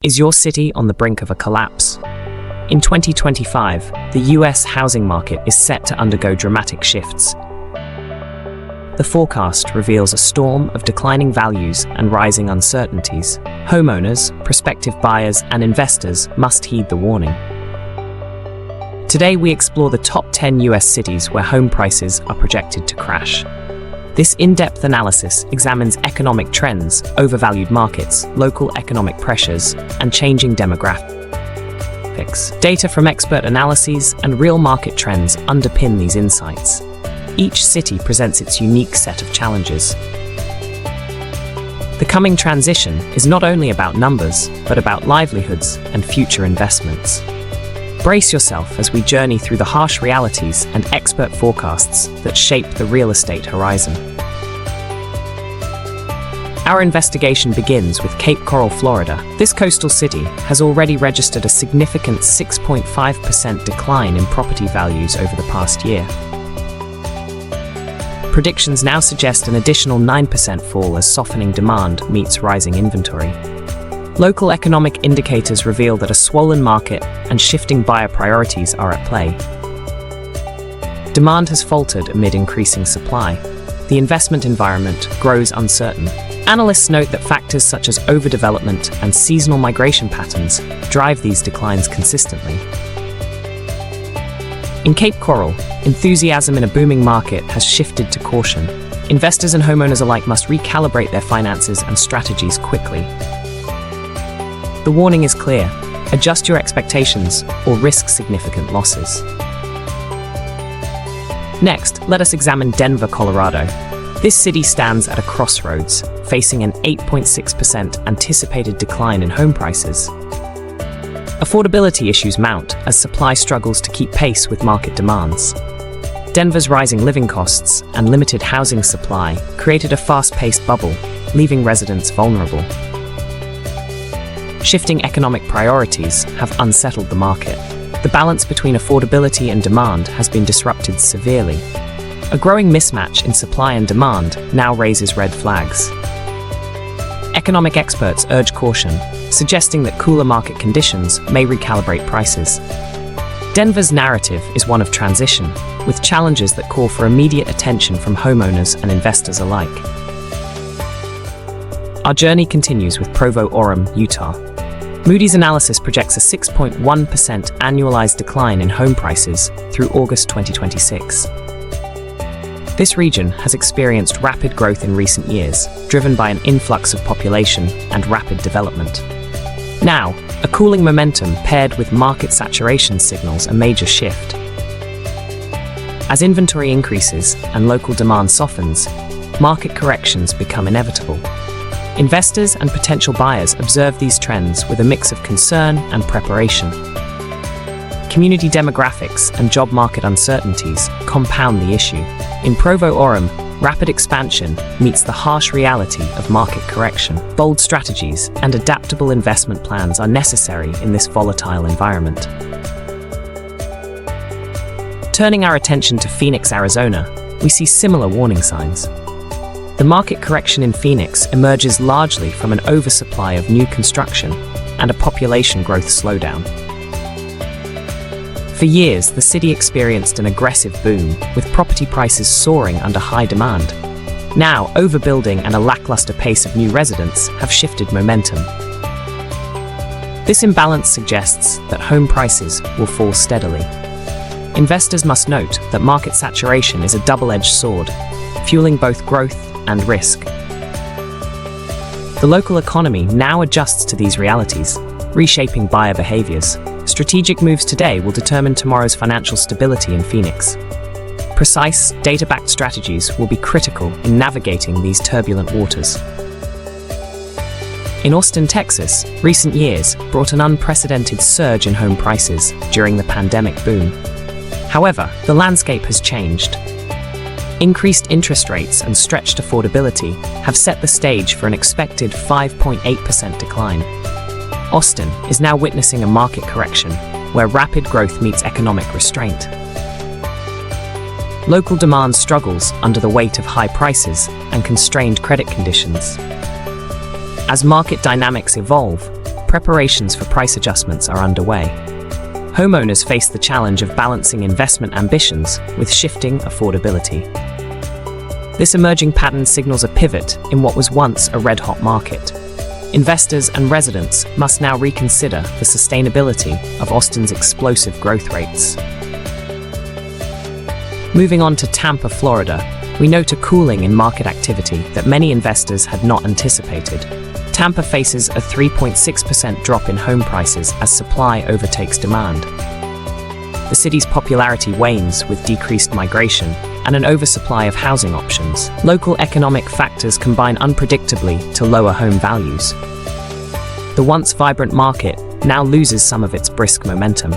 Is your city on the brink of a collapse? In 2025, the US housing market is set to undergo dramatic shifts. The forecast reveals a storm of declining values and rising uncertainties. Homeowners, prospective buyers, and investors must heed the warning. Today, we explore the top 10 US cities where home prices are projected to crash. This in-depth analysis examines economic trends, overvalued markets, local economic pressures, and changing demographics. Data from expert analyses and real market trends underpin these insights. Each city presents its unique set of challenges. The coming transition is not only about numbers, but about livelihoods and future investments. Brace yourself as we journey through the harsh realities and expert forecasts that shape the real estate horizon. Our investigation begins with Cape Coral, Florida. This coastal city has already registered a significant 6.5% decline in property values over the past year. Predictions now suggest an additional 9% fall as softening demand meets rising inventory. Local economic indicators reveal that a swollen market and shifting buyer priorities are at play. Demand has faltered amid increasing supply. The investment environment grows uncertain. Analysts note that factors such as overdevelopment and seasonal migration patterns drive these declines consistently. In Cape Coral, enthusiasm in a booming market has shifted to caution. Investors and homeowners alike must recalibrate their finances and strategies quickly. The warning is clear: adjust your expectations or risk significant losses. Next, let us examine Denver, Colorado. This city stands at a crossroads, facing an 8.6% anticipated decline in home prices. Affordability issues mount as supply struggles to keep pace with market demands. Denver's rising living costs and limited housing supply created a fast-paced bubble, leaving residents vulnerable. Shifting economic priorities have unsettled the market. The balance between affordability and demand has been disrupted severely. A growing mismatch in supply and demand now raises red flags. Economic experts urge caution, suggesting that cooler market conditions may recalibrate prices. Denver's narrative is one of transition, with challenges that call for immediate attention from homeowners and investors alike. Our journey continues with Provo, Orem, Utah. Moody's analysis projects a 6.1% annualized decline in home prices through August 2026. This region has experienced rapid growth in recent years, driven by an influx of population and rapid development. Now, a cooling momentum paired with market saturation signals a major shift. As inventory increases and local demand softens, market corrections become inevitable. Investors and potential buyers observe these trends with a mix of concern and preparation. Community demographics and job market uncertainties compound the issue. In Provo, Orem, rapid expansion meets the harsh reality of market correction. Bold strategies and adaptable investment plans are necessary in this volatile environment. Turning our attention to Phoenix, Arizona, we see similar warning signs. The market correction in Phoenix emerges largely from an oversupply of new construction and a population growth slowdown. For years, the city experienced an aggressive boom, with property prices soaring under high demand. Now, overbuilding and a lackluster pace of new residents have shifted momentum. This imbalance suggests that home prices will fall steadily. Investors must note that market saturation is a double-edged sword, fueling both growth and risk. The local economy now adjusts to these realities, reshaping buyer behaviors. Strategic moves today will determine tomorrow's financial stability in Phoenix. Precise, data-backed strategies will be critical in navigating these turbulent waters. In Austin, Texas, recent years brought an unprecedented surge in home prices during the pandemic boom. However, the landscape has changed. Increased interest rates and stretched affordability have set the stage for an expected 5.8% decline. Austin is now witnessing a market correction where rapid growth meets economic restraint. Local demand struggles under the weight of high prices and constrained credit conditions. As market dynamics evolve, preparations for price adjustments are underway. Homeowners face the challenge of balancing investment ambitions with shifting affordability. This emerging pattern signals a pivot in what was once a red-hot market. Investors and residents must now reconsider the sustainability of Austin's explosive growth rates. Moving on to Tampa, Florida, we note a cooling in market activity that many investors had not anticipated. Tampa faces a 3.6% drop in home prices as supply overtakes demand. The city's popularity wanes with decreased migration and an oversupply of housing options. Local economic factors combine unpredictably to lower home values. The once vibrant market now loses some of its brisk momentum.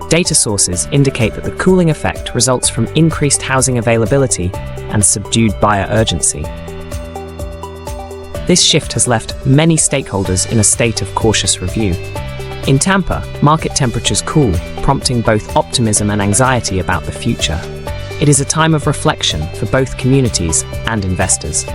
Data sources indicate that the cooling effect results from increased housing availability and subdued buyer urgency. This shift has left many stakeholders in a state of cautious review. In Tampa, market temperatures cool, prompting both optimism and anxiety about the future. It is a time of reflection for both communities and investors.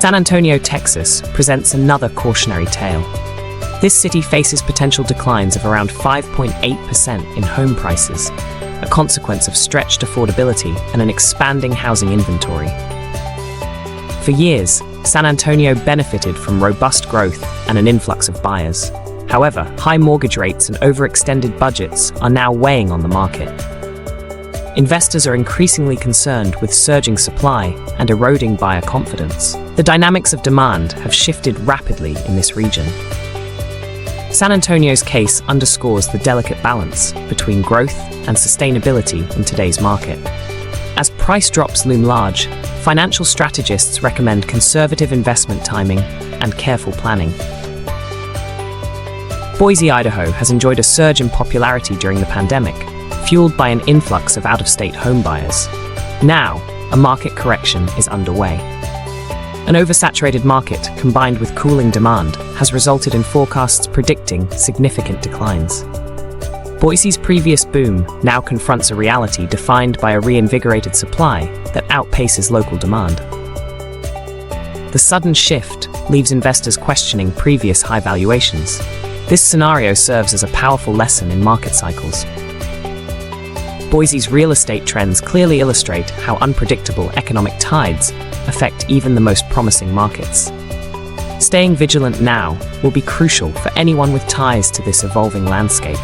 San Antonio, Texas, presents another cautionary tale. This city faces potential declines of around 5.8% in home prices, a consequence of stretched affordability and an expanding housing inventory. For years, San Antonio benefited from robust growth and an influx of buyers. However, high mortgage rates and overextended budgets are now weighing on the market. Investors are increasingly concerned with surging supply and eroding buyer confidence. The dynamics of demand have shifted rapidly in this region. San Antonio's case underscores the delicate balance between growth and sustainability in today's market. As price drops loom large, financial strategists recommend conservative investment timing and careful planning. Boise, Idaho has enjoyed a surge in popularity during the pandemic, fueled by an influx of out-of-state homebuyers. Now, a market correction is underway. An oversaturated market, combined with cooling demand, has resulted in forecasts predicting significant declines. Boise's previous boom now confronts a reality defined by a reinvigorated supply that outpaces local demand. The sudden shift leaves investors questioning previous high valuations. This scenario serves as a powerful lesson in market cycles. Boise's real estate trends clearly illustrate how unpredictable economic tides affect even the most promising markets. Staying vigilant now will be crucial for anyone with ties to this evolving landscape.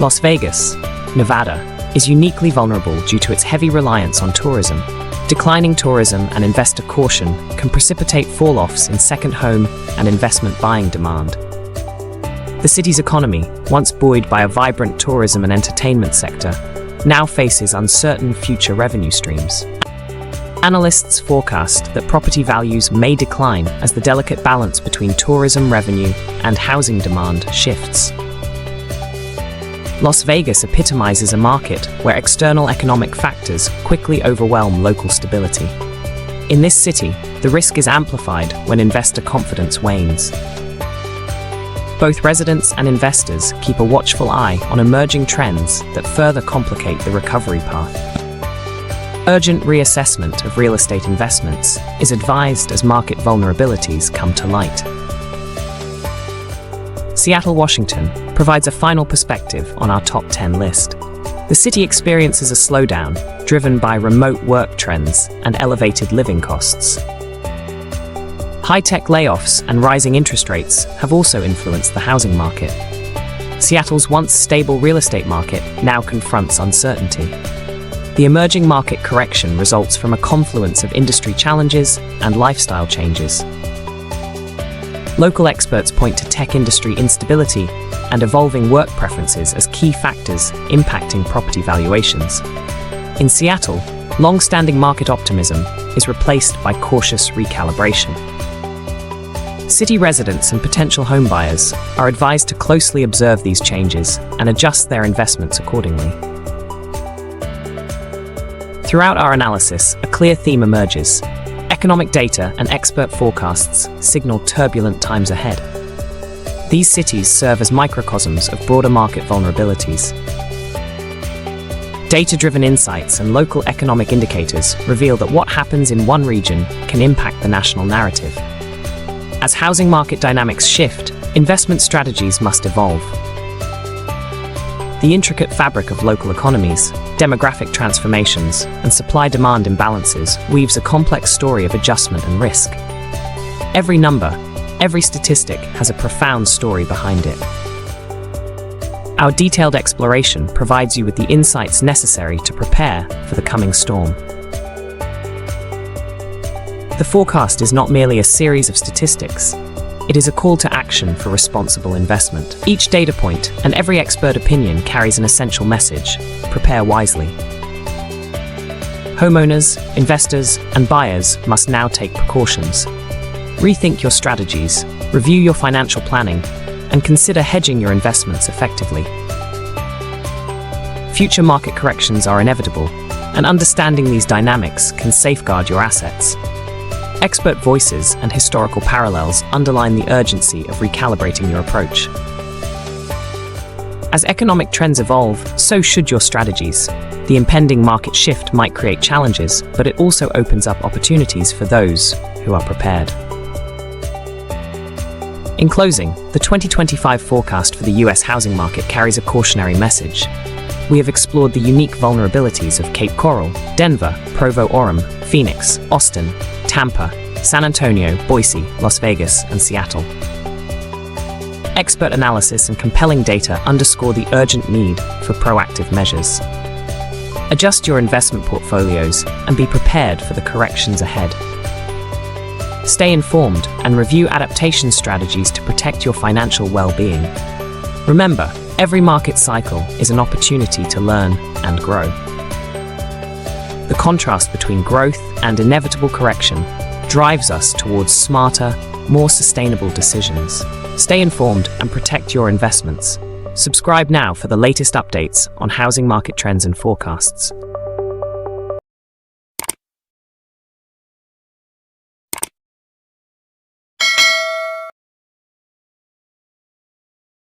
Las Vegas, Nevada, is uniquely vulnerable due to its heavy reliance on tourism. Declining tourism and investor caution can precipitate fall-offs in second home and investment buying demand. The city's economy, once buoyed by a vibrant tourism and entertainment sector, now faces uncertain future revenue streams. Analysts forecast that property values may decline as the delicate balance between tourism revenue and housing demand shifts. Las Vegas epitomizes a market where external economic factors quickly overwhelm local stability. In this city, the risk is amplified when investor confidence wanes. Both residents and investors keep a watchful eye on emerging trends that further complicate the recovery path. Urgent reassessment of real estate investments is advised as market vulnerabilities come to light. Seattle, Washington provides a final perspective on our top 10 list. The city experiences a slowdown driven by remote work trends and elevated living costs. High-tech layoffs and rising interest rates have also influenced the housing market. Seattle's once stable real estate market now confronts uncertainty. The emerging market correction results from a confluence of industry challenges and lifestyle changes. Local experts point to tech industry instability and evolving work preferences as key factors impacting property valuations. In Seattle, long-standing market optimism is replaced by cautious recalibration. City residents and potential homebuyers are advised to closely observe these changes and adjust their investments accordingly. Throughout our analysis, a clear theme emerges. Economic data and expert forecasts signal turbulent times ahead. These cities serve as microcosms of broader market vulnerabilities. Data-driven insights and local economic indicators reveal that what happens in one region can impact the national narrative. As housing market dynamics shift, investment strategies must evolve. The intricate fabric of local economies, demographic transformations, and supply-demand imbalances weaves a complex story of adjustment and risk. Every number, every statistic has a profound story behind it. Our detailed exploration provides you with the insights necessary to prepare for the coming storm. The forecast is not merely a series of statistics. It is a call to action for responsible investment. Each data point and every expert opinion carries an essential message: prepare wisely. Homeowners, investors, and buyers must now take precautions. Rethink your strategies, review your financial planning, and consider hedging your investments effectively. Future market corrections are inevitable, and understanding these dynamics can safeguard your assets. Expert voices and historical parallels underline the urgency of recalibrating your approach. As economic trends evolve, so should your strategies. The impending market shift might create challenges, but it also opens up opportunities for those who are prepared. In closing, the 2025 forecast for the US housing market carries a cautionary message. We have explored the unique vulnerabilities of Cape Coral, Denver, Provo-Orem, Phoenix, Austin, Tampa, San Antonio, Boise, Las Vegas, and Seattle. Expert analysis and compelling data underscore the urgent need for proactive measures. Adjust your investment portfolios and be prepared for the corrections ahead. Stay informed and review adaptation strategies to protect your financial well-being. Remember, every market cycle is an opportunity to learn and grow. The contrast between growth and inevitable correction drives us towards smarter, more sustainable decisions. Stay informed and protect your investments. Subscribe now for the latest updates on housing market trends and forecasts.